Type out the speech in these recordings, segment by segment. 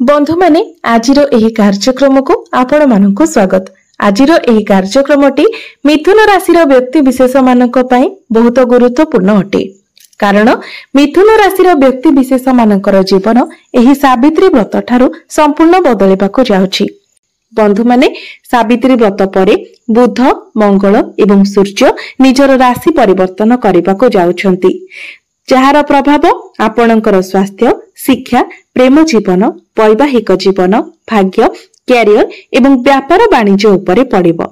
बंधु माने आजिर एही कार्यक्रम को आपण मानक स्वागत। आजिर एही कार्यक्रमटी मिथुन राशि व्यक्ति विशेष मानक पई बहुत गुरुत्वपूर्ण अटे। कारण मिथुन राशि व्यक्ति विशेष मानकर जीवन एही सावित्री व्रत ठारू संपूर्ण बदलिबाको जाउछि। बंधु माने सावित्री व्रत परे बुध मंगल एवं सूर्य निजर राशि परिवर्तन करबाको जाउछंती, जहार प्रभाव आपणकर स्वास्थ्य, शिक्षा, प्रेम जीवन, वैवाहिक जीवन, भाग्य, कैरियर एवं व्यापार वाणिज्य उपरे पड़िबो।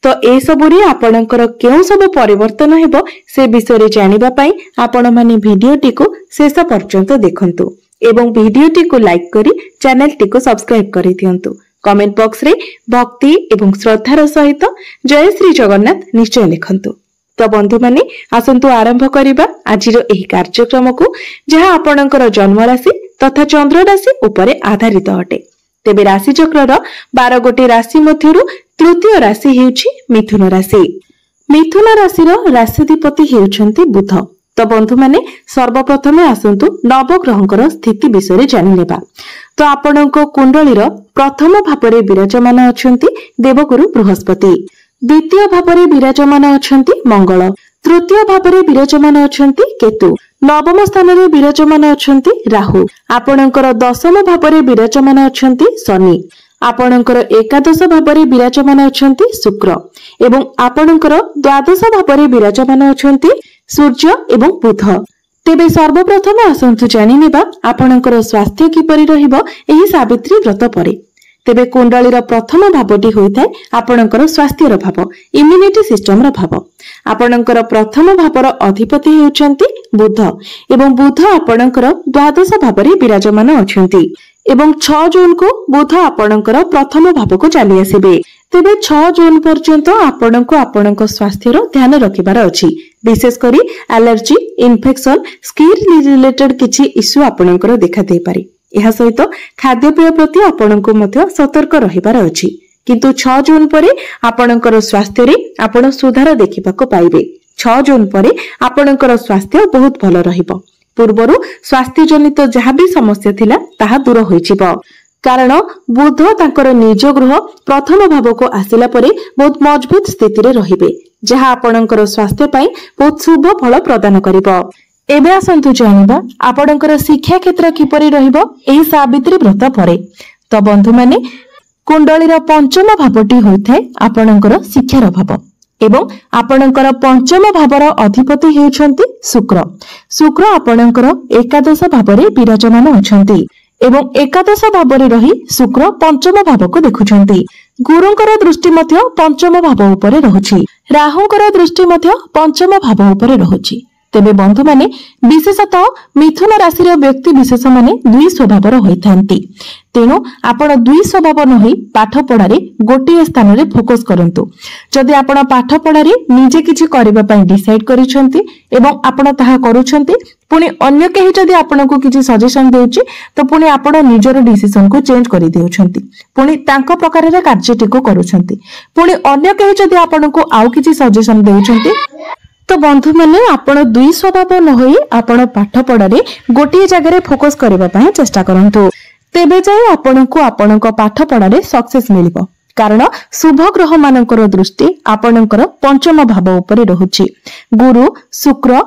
तो ए सबुरी आपणकर केउ सब परिवर्तन हेबो से विषय जानिबा पई आपण माने भिडियोटी को शेष पर्यंत देखंतु एवं भिडियोटी को लाइक करी चैनल टी को सब्सक्राइब करि दियंतु। कमेंट बॉक्स रे भक्ति एवं श्रद्धार सहित जय श्री जगन्नाथ निश्चय लिखंतु। तो बंधु माने आसंतु आरंभ करिबा आजिर एही कार्यक्रम को, जहा आपणकर जन्म राशि तथा चंद्र राशि उपरे आधारित अटे। तेबे राशि चक्रर 12 गोटी राशि मध्यरु तृतीय राशि हेउछि मिथुन राशि। मिथुन राशिर राशिधिपति हेउछंती बुध। तो बंधु माने सर्वप्रथमे आसंतु नवग्रहंकर स्थिति विषय जानि लेबा। तो आपणको कुंडलीर प्रथम भावरे विराजमान अछंती देवगुरु बृहस्पति, द्वितीय भावरे विराजमान अछंती मंगल, तृतीय भावरे विराजमान अछंती केतु, नवम स्थान रे विराजमान अछंती राहु, आपणकर दशम भावरे विराजमान अछंती शनि, आपणकर एकादश भावरे विराजमान अछंती शुक्र एवं आपणकर द्वादश भावरे विराजमान अछंती सूर्य एवं बुध। तेबे सर्वप्रथम आसंतु जानि नेबा आपणकर स्वास्थ्य किपरि रहिबो एही सावित्री व्रत परे। तेबे कुंडलीर प्रथम भावटी होइथाय आपणकर स्वास्थ्यर भाव, इम्युनिटी सिस्टम रा भाव। आपणकर प्रथम भावर अधिपति हेउचंती बुध एवं बुध आपणकर द्वादश भावरे विराजमान अछंती एवं 6 जून को बुध आपणकर प्रथम भाव को चली आसीबे। तेबे 6 जून पर्यंत आपणको आपणको स्वास्थ्यर ध्यान रखिबार अछि। विशेष करी एलर्जी, इन्फेक्शन, स्किन रिलेटेड किछि इश्यू आपणकर देखा दे पारे। यह सहित खाद्यपेय प्रति आपणको मध्य सतर्क रहिबार अछि। किंतु 6 जून परे आपणकर स्वास्थ्य रे आपण सुधार देखिबाको पाइबे। 6 जून परे आपणकर स्वास्थ्य बहुत भलो रहिबो। पूर्वरु स्वास्थ्य जनित जहा भी समस्या थिला ताहा दूर होइछिबो। कारण बुध तांकर निज ग्रह प्रथम भाव को आसिला परे बहुत मजबूत स्थिति रे रहिबे, जहा आपणकर स्वास्थ्य पई बहुत शुभ फल प्रदान करिबो। एबे आसंतु जानिबा आपणकर शिक्षा क्षेत्र किपरि रहिबो एही सावित्री व्रत परे। तो बंधु माने कुंडलीर पंचम भावटी होइथाय आपणकर शिक्षार भाव एवं आपणकर पंचम भावर अधिपति हेउछंती शुक्र। शुक्र आपणकर एकादश भावरे विराजमान अछंती एवं एकादश भावरे रही शुक्र पंचम भाव को देखुछंती। गुरुंकर दृष्टि मध्य पंचम भाव उपरे रहुछि, राहुंकर दृष्टि मध्य पंचम भाव उपरे रहुछि। तेबे बंधु माने विशेषतः मिथुन राशि व्यक्ति विशेष माने दुई स्वभावर होइथांती। तेणु आपण दुई स्वभाव न होई पाठ पढ़ारे गोटे स्थान रे फोकस करंतु। जदि आपण पाठ पढ़ारे निजे किछि करबा पई डिसाइड करिसंती एवं आपण ताहा करूछंती, पुनी अन्य केही जदि आपनको किछि सजेशन देउछि तो पुनी आपण निजर डिसिजन को चेंज करि देउछंती, पुनी तांको प्रकार रे कार्यटी को करूछंती, पुनी अन्य केही जदि आपनको आउ किछि सजेशन देउछंती। तो बंधु माने आपण दुई स्वभाव न होई आपण पाठ पढ़ारे गोटे जगह रे फोकस करबा पई चेष्टा करंतु। तेबे जाय आपनको आपनको पाठ पढ़ारे सक्सेस मिलिबो। कारण शुभ ग्रह मानकर दृष्टि आपणकर पंचम भाव उपरे रहुछि। गुरु, शुक्र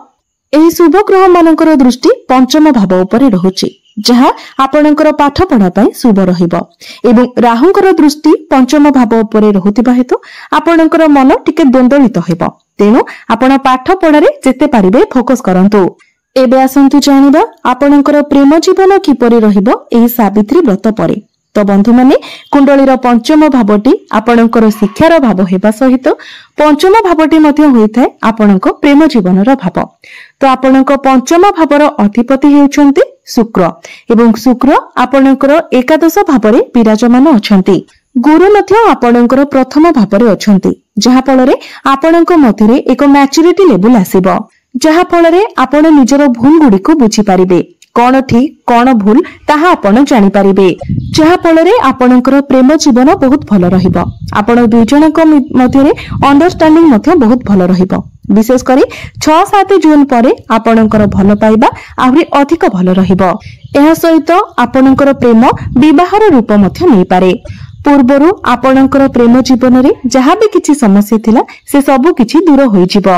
एही शुभ ग्रह मानकर दृष्टि पंचम भाव उपरे रहुछि, जहा आपणकर पाठ पढ़ा पई शुभ रहिबो एवं राहुंकर दृष्टि पंचम भाव उपरे रहुतिबा हेतु आपणकर मन टिके द्वंद्वित हेबो। तेणु आपण पाठ पढ़ारे जेते पारिबे फोकस करंतु। एबे आसंतु जानिबा आपणकर प्रेम जीवन किपरि रहिबो एही सावित्री व्रत परे। तो बंधु माने कुंडलीर पंचम भावटी आपणकर शिक्षार भाव हेबा सहित पंचम भावटी मध्ये होइथाय आपणको प्रेम जीवनर भाव। तो आपणको पंचम भावर अधिपति हेउछंती शुक्र एवं शुक्र आपणकर एकादश भावरे विराजमान अछंती। गुरु मध्य आपणकर प्रथम भावरे अछंती, जहा फलरे आपणको मध्यरे एक मैच्योरिटी लेवल आसीबो, जहा फलरे आपण निजर भूल गुडी को बुझी पारिबे। कौन ठीक कौन भूल ताहा आपण जानि पारिबे, जहा फलरे आपणकर प्रेम जीवन बहुत भलो रहिबो। आपण दुई जनक मध्यरे अंडरस्टैंडिंग मध्य बहुत भलो रहिबो। विशेष करी 6-7 जून पर आपणकर भल पाइबा आहरी अधिक भल रहिबो। एहा सहित आपणकर प्रेम विवाहर रूप मध्य नै पारे। पूर्वरु आपणकर प्रेम जीवन रे जहाँ भी किछि समस्या थिला से सब किछि दूर होई जिवो।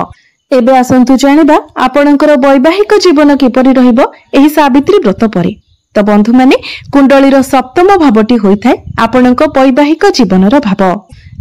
एबे आसंतु जानिबा आपणकर वैवाहिक जीवन किपरि रहिबो एही सावित्री व्रत परे। तो बंधु माने कुंडलीर सप्तम भावटी होइथाय आपणक वैवाहिक जीवनर भाव।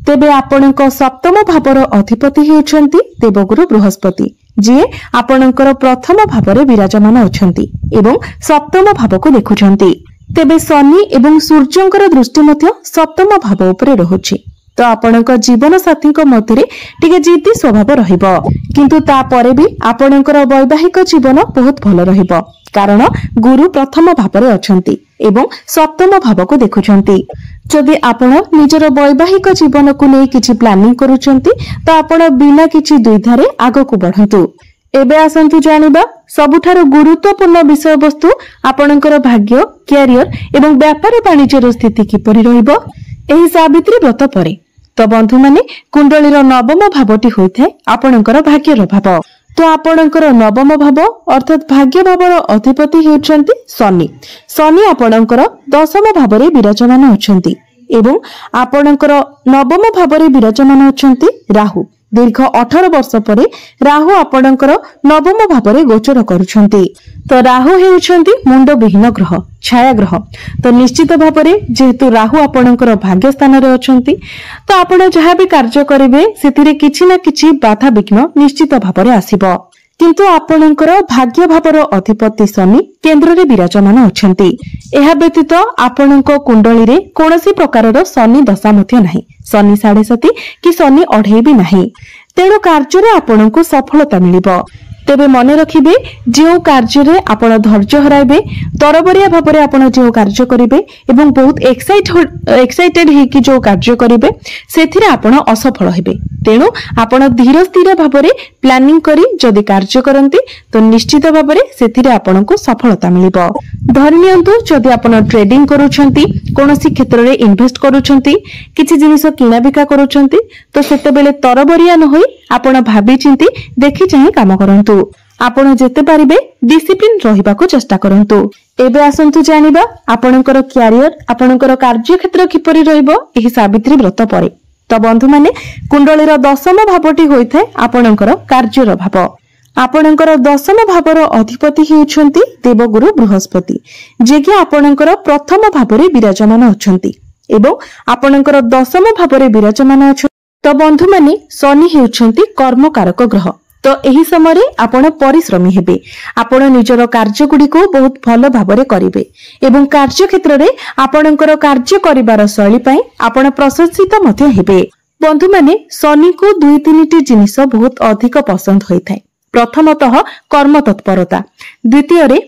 तेबे आपणक सप्तम भावर अधिपति हेउछंती देवगुरु बृहस्पति, जे आपणकर प्रथम भावरे विराजमान अछंती एवं सप्तम भावको देखुछंती। तेबे शनि एवं सूर्यंकर दृष्टि मध्य सप्तम भाव उपरे रहुछि। तो आपणक जीवन साथी मध्य टिके जिद्दी स्वभाव रहिबो, किंतु ता परे भी आपणकर वैवाहिक जीवन बहुत भल रहिबो, कारण गुरु प्रथम भावरे अछंती एवं सप्तम भावको देखुछंती। जदि आपण निजर वैवाहिक जीवन को नै किछि प्लानिंग करूछंती तो आपण बिना किछि दुविधारे आगको बढ़ंतु। एबे आसंतु जानिबा सबुठारो गुरुत्वपूर्ण विषय वस्तु आपणकर भाग्य, कैरियर एवं व्यापार वाणिज्यर स्थिति किपरि रहिबो एही सावित्री व्रत परे। तो बंधु माने कुंडलीर नवम भावटी होइथाय आपणकर भाग्यर भाव। तो आपणकर नवम भाव अर्थात भाग्य भावर अधिपति हेउछंती शनि। शनि आपणकर दशम भावरे विराजमान अछंती एवं आपणकर नवम भावरे विराजमान अछंती राहु। दीर्घ 18 वर्ष परे राहु आपणकर नवम भावरे गोचर करूछंती। तो राहु हेउछंती मुंड विहीन ग्रह, छाया ग्रह। तो निश्चित भावरे जेहेतु राहु आपणकर भाग्य स्थान रे अछंती तो आपण जहाँ भी कार्य करिवे सेतिरे किछि ना किछि बाधा विघ्न निश्चित भावरे आसीबो। किंतु आपणकर भाग्य भावर अधिपति शनि केंद्र रे विराजमान अछंती। एहा व्यतीत आपणक कुंडली रे कोनोसी प्रकारर शनि दशा मध्य नाही, शनि 7.5 कि शनि 2.5 भी नाही। तेणु कार्य रे आपणको सफलता मिलिबो। तेबे मने रखिबे जो कार्य रे आपण धैर्य हराइबे, तरबरिया भाबरे आपण जो कार्य करिवे एवं बहुत एक्साइटेड हे कि जो कार्य करिवे सेथिरे आपण असफल हेबे। तेणु आपण धीर स्थिर भाबरे प्लानिंग करी जदि कार्य करंती तो निश्चित भाबरे सेथिरे आपणको सफलता मिलिबो। धरि नियंतु जदि आपण ट्रेडिंग करूछंती, कोनोसी क्षेत्र रे इन्वेस्ट करूछंती, किछि जिनिस किना बिका करूछंती तो सेतेबेले तरबरिया न होई आपण भाबी चिंती देखि चाहि काम करंतु। आपण जेते पारिबे डिसिप्लिन रहिबाको चेष्टा करंतु। एबे आसंतु जानिबा आपणकर कैरियर, आपणकर कार्य क्षेत्र किपरि रहिबो एही सावित्री व्रत परे। तो बंधु माने कुंडलीर दशम भावटी होइथाय आपणकर कार्यर भाव। आपणकर दशम भावर अधिपति हेउछंती देवगुरु बृहस्पति, जे कि आपणकर प्रथम भावरे विराजमान अछंती एवं आपणकर दशम भावरे विराजमान अछंती। तो बंधु माने शनि हेउछंती कर्मकारक ग्रह। तो एही समय आपण परिश्रमी हेबे, आपण निजर कार्य गुडी को बहुत भल भाबरे करिवे एवं कार्य क्षेत्र रे आपणकर कार्य करिवार शैली पई आपण प्रशंसित मध्य हेबे। बंधु माने शनि को 2-3टी जिनिस बहुत अधिक पसंद होइथाय। प्रथमतः कर्म तत्परता, द्वितीय रे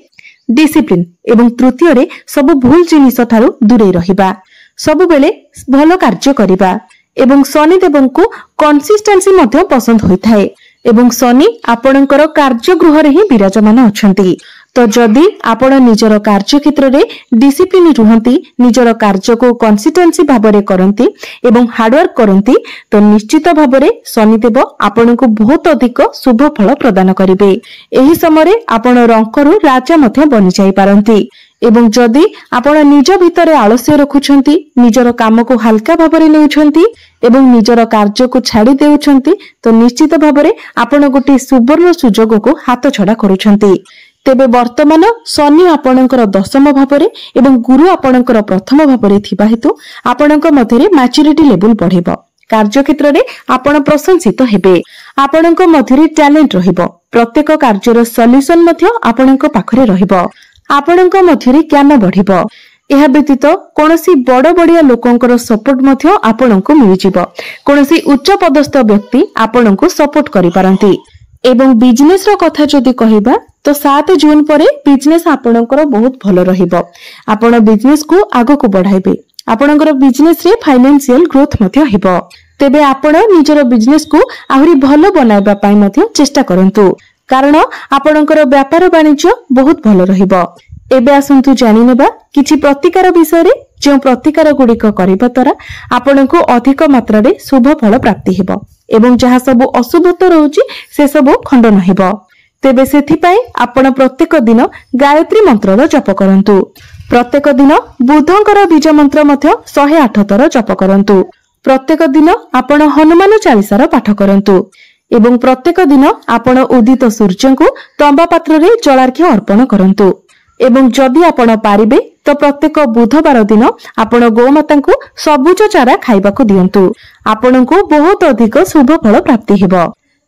डिसिप्लिन एवं तृतीय रे सब भूल जिनिस थारु दूरे रहिबा, सब बेले भल कार्य करिबा एवं शनि देवं को कंसिस्टेंसी मध्य पसंद होइथाय एवं शनि आपणकर कार्य गृह रे ही विराजमान अछंती। तो जदि आपण निजर कार्य क्षेत्र रे डिसिप्लिन रुहंती, निजर कार्य को कंसिस्टेंसी भाबरे करंती एवं हार्डवर्क करंती तो निश्चित भाबरे शनि देव आपणको बहुत अधिक शुभ फल प्रदान करिवे। एही समय आपण रंकरु राजा मध्य बनि जाई पारंती एवं जदि आपण निज भितरे आलस्य रखुछंती, निजर काम को हल्का भाबरे नेउछंती एवं निजर कार्य को छाड़ी देउछंती तो निश्चित भाबरे आपण गोटे सुवर्ण सुजोग को हाथ छड़ा करूछंती। तेबे वर्तमान शनि आपणकर दशम भावरे एवं गुरु आपणकर प्रथम भावरे थिबा हेतु आपणक मध्यरे मैच्योरिटी लेवल बढ़िबो। कार्य क्षेत्र रे आपण प्रशंसित हेबे, आपणक मध्यरे टैलेंट रहिबो, प्रत्येक कार्यर सॉल्यूशन मध्य आपणक पाखरे रहिबो, आपणक मध्यरे ज्ञान बढ़िबो। एहा व्यतीत कोनोसी बड़ बड़िया लोकंकर सपोर्ट मध्य आपणको मिलि जिवो, कोनोसी उच्च पदस्थ व्यक्ति आपणको सपोर्ट करि पारंती। एवं बिजनेस रो कथा जदि कहिबा तो 7 जून परे बिजनेस आपणकर बहुत भलो रहिबो। आपण बिजनेस को आगो को बढ़ाइबे, आपणकर बिजनेस रे फाइनेंशियल ग्रोथ मध्य हेबो। तेबे आपण निजर बिजनेस को आहुरी भलो बनाइबा पई मध्य चेष्टा करंतु, कारण आपणकर व्यापार वाणिज्य बहुत भलो रहिबो। एबे आसंतु जानि नेबा किछि प्रतिकार विषय जो प्रतिकार गुड़िक करबा द्वारा आपनको अधिक मात्रा रे शुभ फल प्राप्ति हेबो एवं जहाँ सब अशुभत्व रहउची से सब खंडन हेबो। तेबे सेथिपाई आपण प्रत्येक दिन गायत्री मंत्र जप करंतु। प्रत्येक दिन बुधंकर बीज मंत्र मध्य 108 थर जप करंतु। प्रत्येक दिन आपण हनुमान चालीसार पाठ करंतु एवं प्रत्येक दिन आपण उदित सूर्य को तंबा पात्र रे जलार्घ्य अर्पण करंतु। एवं जदि आपण पारिबे तो प्रत्येक बुधवार दिन आपण गोमाता को सबुज चारा खाइबाकू दियंतु। आपणको बहुत अधिक शुभ फल प्राप्ति हेबो।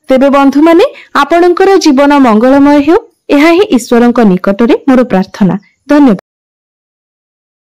तेबे बंधु माने आपणकर जीवन मंगलमय हेउ, एहा ही ईश्वरक निकटरे मोर प्रार्थना। धन्यवाद।